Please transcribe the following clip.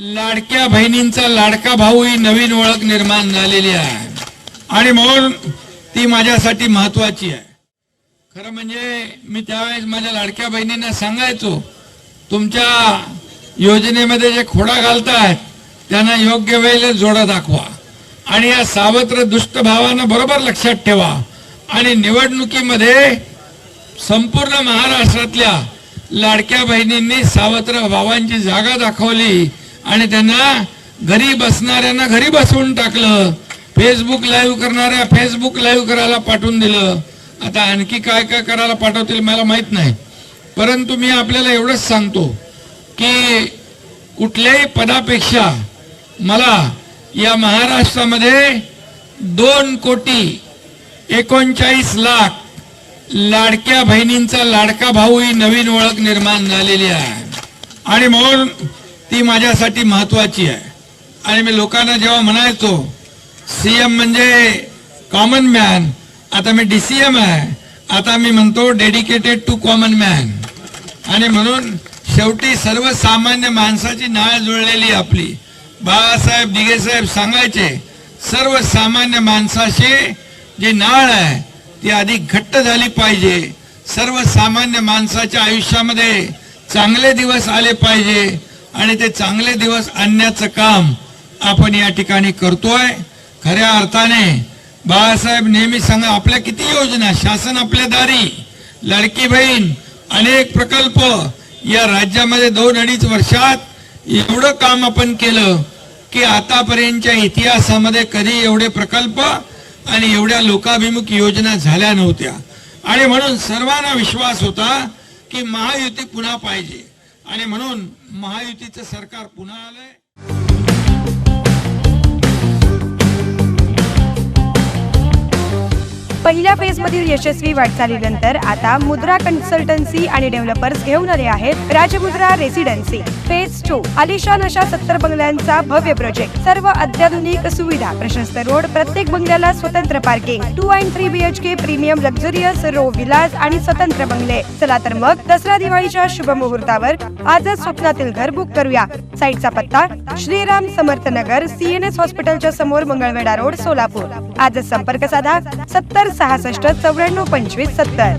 लाडक्या बहिणींचा लाडका भाऊ ही नवीन ओळख निर्माण झालेली आहे आणि म्हणून ती माझ्यासाठी महत्वाची आहे. खरं म्हणजे मी त्यावेळेस माझ्या लाडक्या बहिणींना सांगायचो, तुमच्या योजनेमध्ये जे खोडा घालतायत त्यांना योग्य वेळेला जोडा दाखवा आणि या सावत्र दुष्ट भावांना बरोबर लक्षात ठेवा आणि निवडणुकीमध्ये संपूर्ण महाराष्ट्रातल्या लाडक्या बहिणींनी सावत्र भावांची जागा दाखवली आणि त्यांना घरी बसणाऱ्यांना घरी बसवून टाकलं. फेसबुक लाईव्ह करणाऱ्या फेसबुक लाईव्ह करायला पाठवून दिलं. आता आणखी काय काय करायला पाठवतील मला माहित नाही, परंतु मी आपल्याला एवढंच सांगतो की कुठल्याही पदापेक्षा मला या महाराष्ट्रामध्ये 2,39,00,000 लाडक्या बहिणींचा लाडका भाऊ ही नवीन ओळख निर्माण झालेली आहे आणि म्हणून ती माझ्यासाठी महत्वाची आहे. आणि मी लोकांना जेव्हा म्हणायचो सीएम म्हणजे कॉमन मॅन, आता मी डीसीएम आहे, आता मी म्हणतो डेडिकेटेड टू कॉमन मॅन. आणि म्हणून शेवटी सर्वसामान्य माणसाची नाळ जुळलेली आपली. बाळासाहेब दिघेसाहेब सांगायचे, सर्वसामान्य माणसाशी जी नाळ आहे ती अधिक घट्ट झाली पाहिजे. सर्वसामान्य माणसाच्या आयुष्यामध्ये चांगले दिवस आले पाहिजे आणि ते चांगले दिवस आणण्याचं काम आपण या ठिकाणी करतोय. खऱ्या अर्थाने बाळासाहेब नेहमी सांगा, आपल्या किती योजना शासन आपल्या दारी, लाडकी बहीण, अनेक प्रकल्प या राज्यामध्ये 2-2.5 वर्षात एवढं काम आपण केलं की आतापर्यंतच्या इतिहासामध्ये कधी एवढे प्रकल्प आणि एवढ्या लोकाभिमुख योजना झाल्या नव्हत्या. आणि म्हणून सर्वांना विश्वास होता की महायुती पुन्हा पाहिजे आणि म्हणून महायुतीचं सरकार पुन्हा आलंय. पहिल्या फेजमधील यशस्वी वाटचालीनंतर आता मुद्रा कन्सल्टन्सी आणि डेव्हलपर्स घेऊन आले आहेत राजमुद्रा रेसिडेन्सी. फेज 2 आलिशान अशा 70 बंगल्यांचा भव्य प्रोजेक्ट, सर्व अत्याधुनिक सुविधा, प्रशस्त रोड, प्रत्येक बंगल्याला स्वतंत्र पार्किंग, 2 आणि 3 BHK premium luxurious row villas आणि स्वतंत्र बंगले. चला तर मग दसरा दिवाळीच्या शुभ मुहूर्तावर आजच स्वप्नातील घर बुक करूया. साईटचा पत्ता श्रीराम समर्थ नगर, CNS हॉस्पिटलच्या समोर, मंगळवेढा रोड, सोलापूर. आजच संपर्क साधा 70 66 94 25 70.